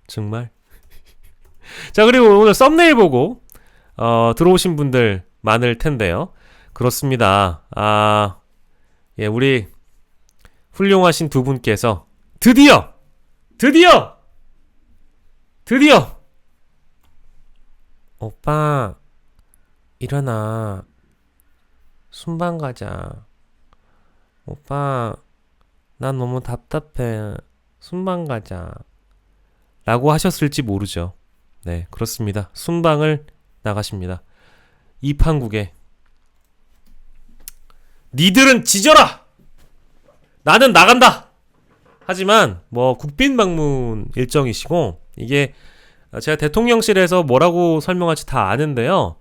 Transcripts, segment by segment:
정말. 자, 그리고 오늘 썸네일 보고 들어오신 분들 많을 텐데요. 그렇습니다. 예, 우리 훌륭하신 두 분께서 드디어 오빠 일어나, 순방 가자. 오빠 난 너무 답답해, 순방 가자 라고 하셨을지 모르죠. 네, 그렇습니다. 순방을 나가십니다. 이판국에 니들은 지져라! 나는 나간다! 하지만 뭐 국빈 방문 일정이시고, 이게 제가 대통령실에서 뭐라고 설명할지 다 아는데요.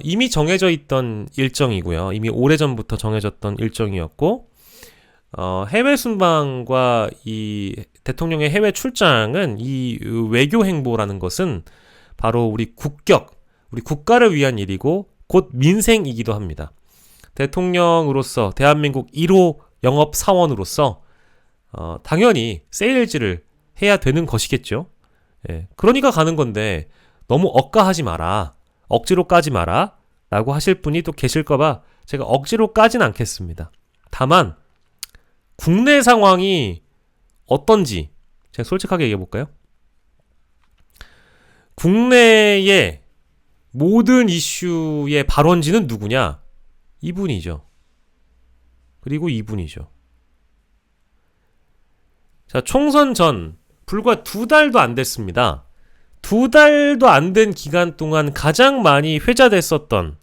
이미 정해져 있던 일정이고요. 이미 오래전부터 정해졌던 일정이었고, 해외 순방과 이 대통령의 해외 출장은, 이 외교 행보라는 것은 바로 우리 국격, 우리 국가를 위한 일이고 곧 민생이기도 합니다. 대통령으로서, 대한민국 1호 영업사원으로서 당연히 세일즈를 해야 되는 것이겠죠. 예, 그러니까 가는 건데 너무 억까하지 마라, 억지로 까지 마라 라고 하실 분이 또 계실까봐 제가 억지로 까진 않겠습니다. 다만 국내 상황이 어떤지 제가 솔직하게 얘기해볼까요? 국내의 모든 이슈의 발원지는 누구냐? 이분이죠. 그리고 이분이죠. 자, 총선 전 불과 2달도 안 됐습니다. 2달도 안 된 기간 동안 가장 많이 회자됐었던,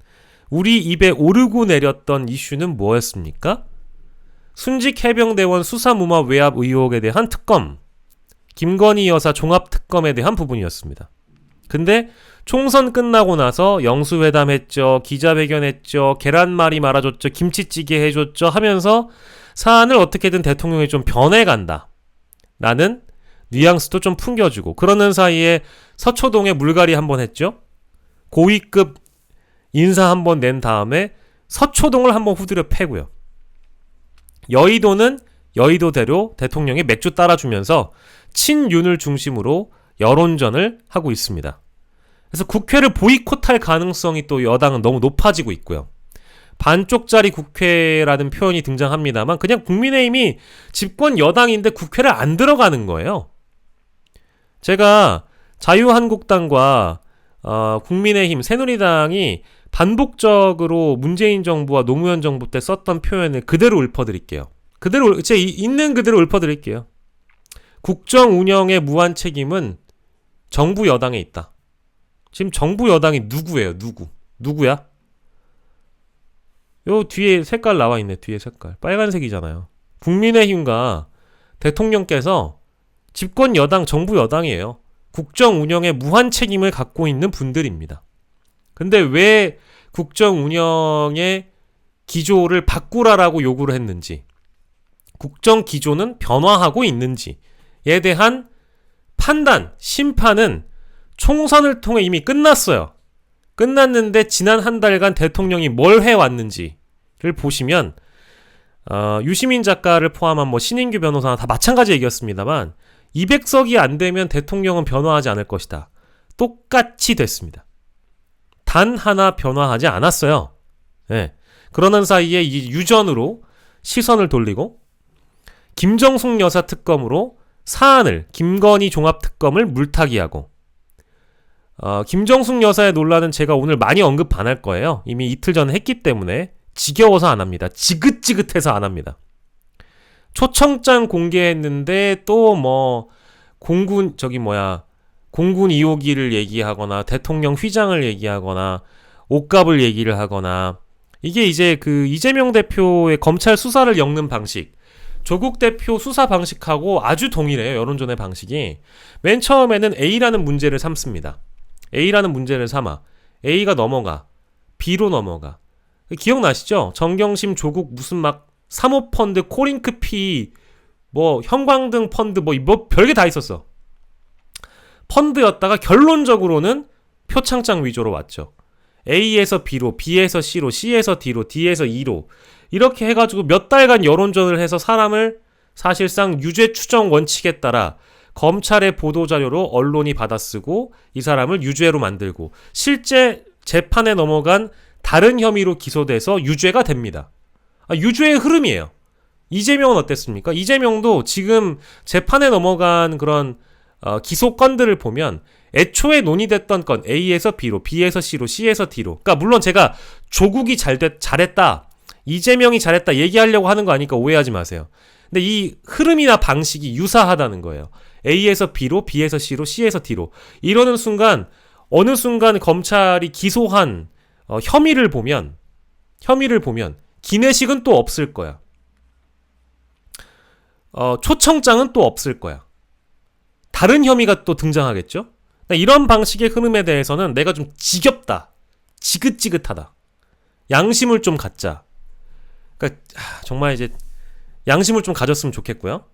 우리 입에 오르고 내렸던 이슈는 뭐였습니까? 순직 해병대원 수사무마 외압 의혹에 대한 특검, 김건희 여사 종합특검에 대한 부분이었습니다. 근데 총선 끝나고 나서 영수회담 했죠, 기자회견 했죠, 계란말이 말아줬죠, 김치찌개 해줬죠 하면서 사안을 어떻게든 대통령이 좀 변해간다 라는 뉘앙스도 좀 풍겨주고, 그러는 사이에 서초동에 물갈이 한번 했죠. 고위급 인사 한번 낸 다음에 서초동을 한번 후드려 패고요. 여의도는 여의도대로 대통령이 맥주 따라주면서 친윤을 중심으로 여론전을 하고 있습니다. 그래서 국회를 보이콧할 가능성이 또 여당은 너무 높아지고 있고요. 반쪽짜리 국회라는 표현이 등장합니다만 그냥 국민의힘이 집권 여당인데 국회를 안 들어가는 거예요. 제가 자유한국당과 국민의힘, 새누리당이 반복적으로 문재인 정부와 노무현 정부 때 썼던 표현을 그대로 읊어드릴게요. 제 있는 그대로 읊어드릴게요. 국정 운영의 무한 책임은 정부 여당에 있다. 지금 정부 여당이 누구예요? 누구야? 요 뒤에 색깔 나와 있네. 뒤에 색깔 빨간색이잖아요. 국민의힘과 대통령께서 집권 여당, 정부 여당이에요. 국정 운영에 무한 책임을 갖고 있는 분들입니다. 근데 왜 국정 운영의 기조를 바꾸라라고 요구를 했는지, 국정 기조는 변화하고 있는지에 대한 판단, 심판은 총선을 통해 이미 끝났어요. 끝났는데 지난 한 달간 대통령이 뭘 해왔는지를 보시면 유시민 작가를 포함한 뭐 신인규 변호사나 다 마찬가지 얘기였습니다만 200석이 안 되면 대통령은 변화하지 않을 것이다. 똑같이 됐습니다. 단 하나 변화하지 않았어요. 네. 그러는 사이에 이 유전으로 시선을 돌리고 김정숙 여사 특검으로 사안을, 김건희 종합특검을 물타기하고, 김정숙 여사의 논란은 제가 오늘 많이 언급 안 할 거예요. 이미 이틀 전에 했기 때문에 지겨워서 안 합니다. 지긋지긋해서 안 합니다. 초청장 공개했는데 또 뭐 공군 2호기를 얘기하거나 대통령 휘장을 얘기하거나 옷값을 얘기를 하거나, 이게 이제 그 이재명 대표의 검찰 수사를 엮는 방식, 조국 대표 수사 방식하고 아주 동일해요. 여론전의 방식이. 맨 처음에는 A라는 문제를 삼습니다. A라는 문제를 삼아 A가 넘어가, B로 넘어가. 기억나시죠? 정경심, 조국 무슨 막 사모펀드, 코링크피, 뭐 형광등 펀드, 뭐 별게 다 있었어. 펀드였다가 결론적으로는 표창장 위조로 왔죠. A에서 B로, B에서 C로, C에서 D로, D에서 E로 이렇게 해가지고 몇 달간 여론전을 해서 사람을 사실상 유죄 추정 원칙에 따라 검찰의 보도자료로 언론이 받아쓰고 이 사람을 유죄로 만들고 실제 재판에 넘어간 다른 혐의로 기소돼서 유죄가 됩니다. 유죄의 흐름이에요. 이재명은 어땠습니까? 이재명도 지금 재판에 넘어간 그런 기소건들을 보면 애초에 논의됐던 건 A에서 B로, B에서 C로, C에서 D로. 그러니까 물론 제가 조국이 잘했다, 이재명이 잘했다 얘기하려고 하는 거 아니까 오해하지 마세요. 근데 이 흐름이나 방식이 유사하다는 거예요. A에서 B로, B에서 C로, C에서 D로. 이러는 순간 어느 순간 검찰이 기소한 혐의를 보면 기내식은 또 없을 거야. 초청장은 또 없을 거야. 다른 혐의가 또 등장하겠죠? 이런 방식의 흐름에 대해서는 내가 좀 지겹다. 지긋지긋하다. 양심을 좀 갖자. 그러니까 정말 이제 양심을 좀 가졌으면 좋겠고요.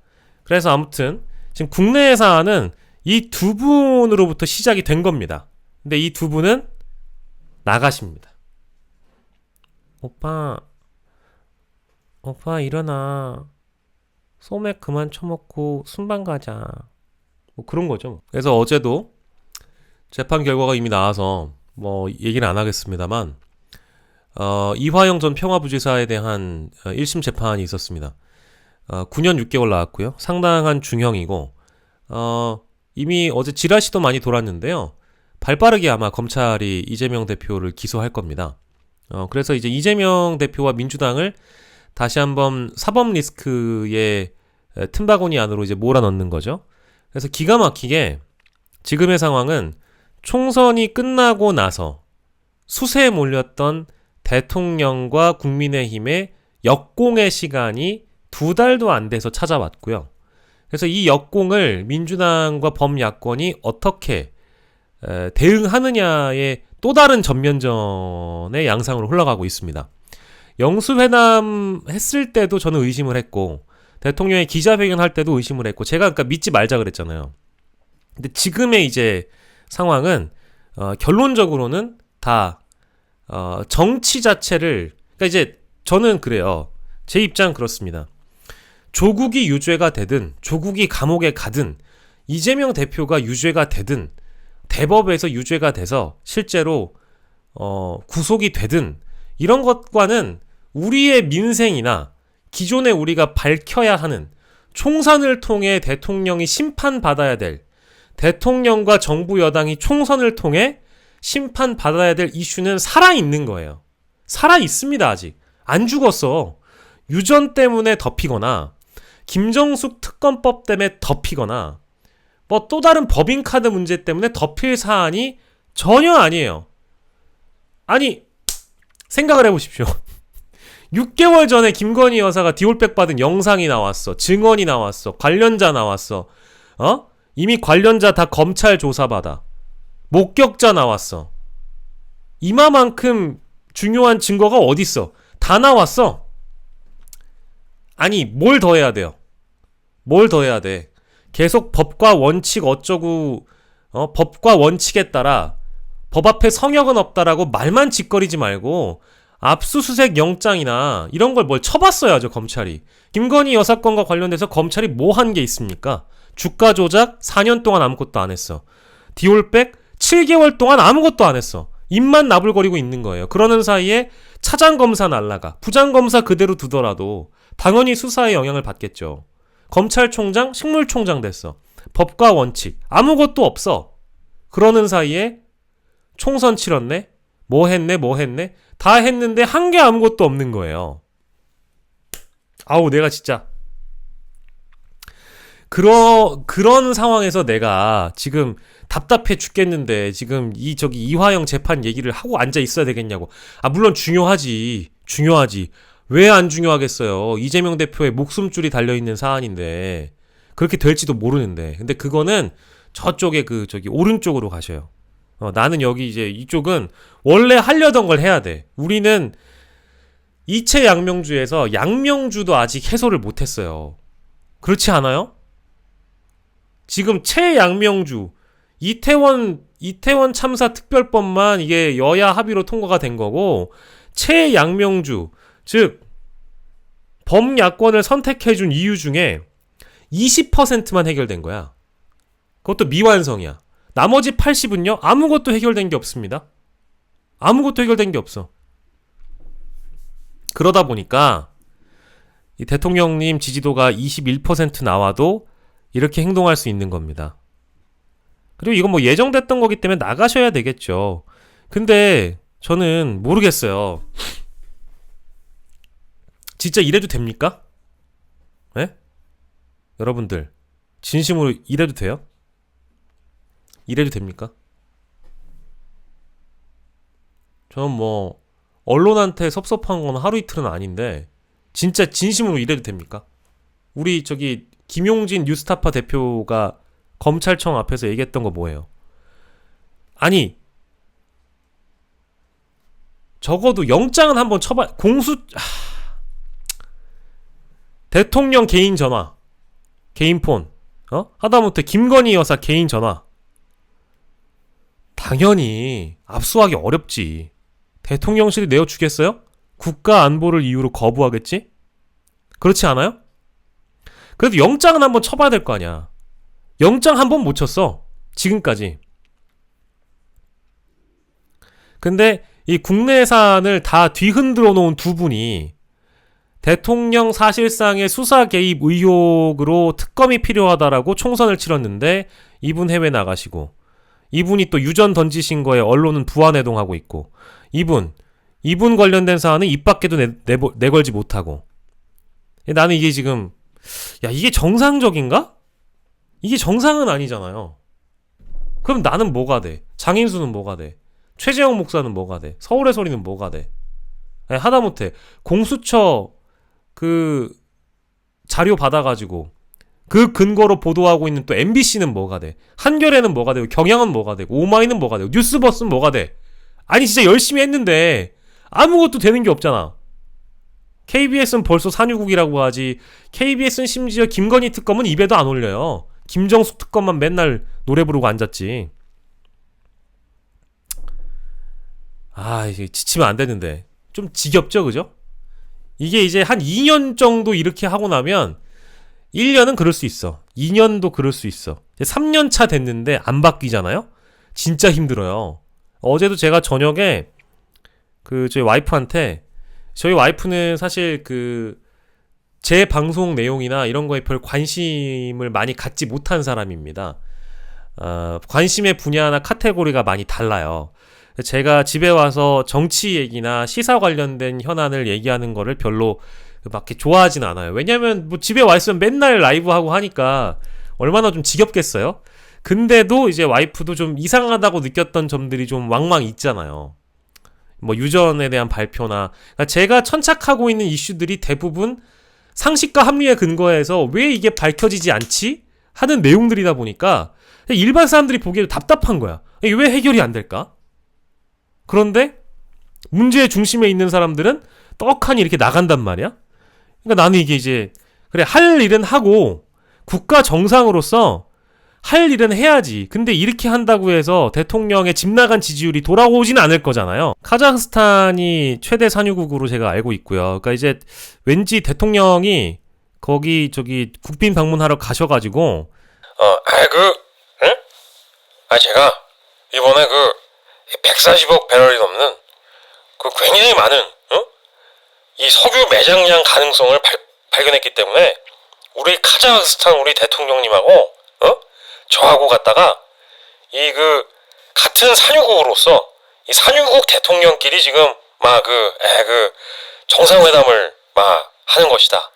그래서 아무튼 지금 국내의 사안은 이 두 분으로부터 시작이 된 겁니다. 근데 이 두 분은 나가십니다. 오빠 일어나. 소맥 그만 처먹고 순방 가자. 뭐 그런 거죠. 그래서 어제도 재판 결과가 이미 나와서 뭐 얘기는 안 하겠습니다만 이화영 전 평화부지사에 대한 1심 재판이 있었습니다. 9년 6개월 나왔고요. 상당한 중형이고 이미 어제 지라시도 많이 돌았는데요. 발빠르게 아마 검찰이 이재명 대표를 기소할 겁니다. 그래서 이제 이재명 대표와 민주당을 다시 한번 사법 리스크의 틈바구니 안으로 이제 몰아넣는 거죠. 그래서 기가 막히게 지금의 상황은 총선이 끝나고 나서 수세에 몰렸던 대통령과 국민의힘의 역공의 시간이 2달도 안 돼서 찾아왔고요. 그래서 이 역공을 민주당과 범야권이 어떻게 대응하느냐의 또 다른 전면전의 양상으로 흘러가고 있습니다. 영수회담 했을 때도 저는 의심을 했고 대통령이 기자회견 할 때도 의심을 했고 제가 그러니까 믿지 말자 그랬잖아요. 근데 지금의 이제 상황은 결론적으로는 다 정치 자체를 그러니까 이제 저는 그래요. 제 입장은 그렇습니다. 조국이 유죄가 되든 조국이 감옥에 가든 이재명 대표가 유죄가 되든 대법에서 유죄가 돼서 실제로 구속이 되든 이런 것과는 우리의 민생이나 기존에 우리가 밝혀야 하는 총선을 통해 대통령이 심판받아야 될 대통령과 정부 여당이 총선을 통해 심판받아야 될 이슈는 살아있는 거예요. 살아있습니다. 아직 안 죽었어. 유전 때문에 덮이거나 김정숙 특검법 때문에 덮이거나 뭐 또 다른 법인카드 문제 때문에 덮일 사안이 전혀 아니에요. 아니 생각을 해보십시오. 6개월 전에 김건희 여사가 디올백 받은 영상이 나왔어. 증언이 나왔어. 관련자 나왔어. 이미 관련자 다 검찰 조사받아. 목격자 나왔어. 이마만큼 중요한 증거가 어딨어. 다 나왔어. 아니 뭘 더 해야 돼요? 뭘 더 해야 돼? 계속 법과 원칙 어쩌고 법과 원칙에 따라 법 앞에 성역은 없다라고 말만 짓거리지 말고 압수수색 영장이나 이런 걸 뭘 쳐봤어야죠. 검찰이. 김건희 여사건과 관련돼서 검찰이 뭐 한 게 있습니까? 주가 조작 4년 동안 아무것도 안 했어. 디올백 7개월 동안 아무것도 안 했어. 입만 나불거리고 있는 거예요. 그러는 사이에 차장검사 날라가. 부장검사 그대로 두더라도 당연히 수사에 영향을 받겠죠. 검찰총장, 식물총장 됐어. 법과 원칙 아무것도 없어. 그러는 사이에 총선 치렀네? 뭐 했네? 다 했는데 한 게 아무것도 없는 거예요. 아우 내가 진짜 그런 상황에서 내가 지금 답답해 죽겠는데 지금 이화영 재판 얘기를 하고 앉아 있어야 되겠냐고. 물론 중요하지. 왜 안 중요하겠어요. 이재명 대표의 목숨줄이 달려있는 사안인데 그렇게 될지도 모르는데. 근데 그거는 저쪽에 오른쪽으로 가셔요. 나는 여기 이제 이쪽은 원래 하려던 걸 해야 돼. 우리는 이채 양명주에서 양명주도 아직 해소를 못했어요. 그렇지 않아요? 지금 최양명주 이태원 참사 특별법만 이게 여야 합의로 통과가 된 거고 최양명주 즉 범야권을 선택해준 이유 중에 20%만 해결된 거야. 그것도 미완성이야. 나머지 80은요, 아무것도 해결된 게 없습니다. 아무것도 해결된 게 없어. 그러다 보니까 이 대통령님 지지도가 21% 나와도 이렇게 행동할 수 있는 겁니다. 그리고 이건 뭐 예정됐던 거기 때문에 나가셔야 되겠죠. 근데 저는 모르겠어요. 진짜 이래도 됩니까? 예? 여러분들 진심으로 이래도 돼요? 이래도 됩니까? 저는 뭐 언론한테 섭섭한 건 하루 이틀은 아닌데 진짜 진심으로 이래도 됩니까? 우리 저기 김용진 뉴스타파 대표가 검찰청 앞에서 얘기했던 거 뭐예요? 아니 적어도 영장은 한번 쳐봐. 대통령 개인 전화, 개인 폰, 하다못해 김건희 여사 개인 전화. 당연히 압수하기 어렵지. 대통령실이 내어주겠어요? 국가 안보를 이유로 거부하겠지? 그렇지 않아요? 그래도 영장은 한번 쳐봐야 될 거 아니야. 영장 한 번 못 쳤어. 지금까지. 근데 이 국내산을 다 뒤흔들어 놓은 두 분이 대통령 사실상의 수사 개입 의혹으로 특검이 필요하다라고 총선을 치렀는데 이분 해외 나가시고, 이분이 또 유전 던지신 거에 언론은 부안해동하고 있고, 이분 관련된 사안은 입 밖에도 내걸지 못하고. 나는 이게 지금 이게 정상적인가? 이게 정상은 아니잖아요. 그럼 나는 뭐가 돼? 장인수는 뭐가 돼? 최재형 목사는 뭐가 돼? 서울의 소리는 뭐가 돼? 하다못해 공수처 그 자료 받아가지고 그 근거로 보도하고 있는 또 MBC는 뭐가 돼? 한겨레는 뭐가 되고, 경향은 뭐가 되고, 오마이는 뭐가 되고, 뉴스버스는 뭐가 돼? 아니 진짜 열심히 했는데 아무것도 되는 게 없잖아. KBS는 벌써 산유국이라고 하지. KBS는 심지어 김건희 특검은 입에도 안 올려요. 김정숙 특검만 맨날 노래 부르고 앉았지. 이제 지치면 안 되는데 좀 지겹죠, 그죠? 이게 이제 한 2년 정도 이렇게 하고 나면 1년은 그럴 수 있어. 2년도 그럴 수 있어. 3년 차 됐는데 안 바뀌잖아요? 진짜 힘들어요. 어제도 제가 저녁에 저희 와이프한테, 저희 와이프는 사실 제 방송 내용이나 이런 거에 별 관심을 많이 갖지 못한 사람입니다. 관심의 분야나 카테고리가 많이 달라요. 제가 집에 와서 정치 얘기나 시사 관련된 현안을 얘기하는 거를 별로 막 이렇게 좋아하진 않아요. 왜냐면 뭐 집에 와 있으면 맨날 라이브 하고 하니까 얼마나 좀 지겹겠어요? 근데도 이제 와이프도 좀 이상하다고 느꼈던 점들이 좀 왕왕 있잖아요. 뭐 유전에 대한 발표나, 그러니까 제가 천착하고 있는 이슈들이 대부분 상식과 합리에 근거해서 왜 이게 밝혀지지 않지? 하는 내용들이다 보니까 일반 사람들이 보기에도 답답한 거야. 이게 왜 해결이 안 될까? 그런데 문제의 중심에 있는 사람들은 떡하니 이렇게 나간단 말이야. 그러니까 나는 이게 이제 그래, 할 일은 하고 국가 정상으로서 할 일은 해야지. 근데 이렇게 한다고 해서 대통령의 집 나간 지지율이 돌아오진 않을 거잖아요. 카자흐스탄이 최대 산유국으로 제가 알고 있고요. 그러니까 이제 왠지 대통령이 거기 국빈 방문하러 가셔가지고 응? 제가 이번에 140억 배럴이 넘는 굉장히 많은 이 석유 매장량 가능성을 발견했기 때문에 우리 카자흐스탄 우리 대통령님하고 저하고 갔다가 같은 산유국으로서 이 산유국 대통령끼리 지금 정상회담을 하는 것이다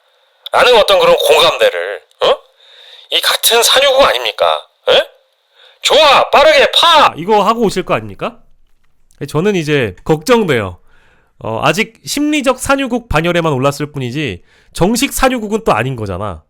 라는 어떤 그런 공감대를 이 같은 산유국 아닙니까? 좋아, 빠르게 파! 이거 하고 오실 거 아닙니까? 저는 이제 걱정돼요. 아직 심리적 산유국 반열에만 올랐을 뿐이지 정식 산유국은 또 아닌 거잖아.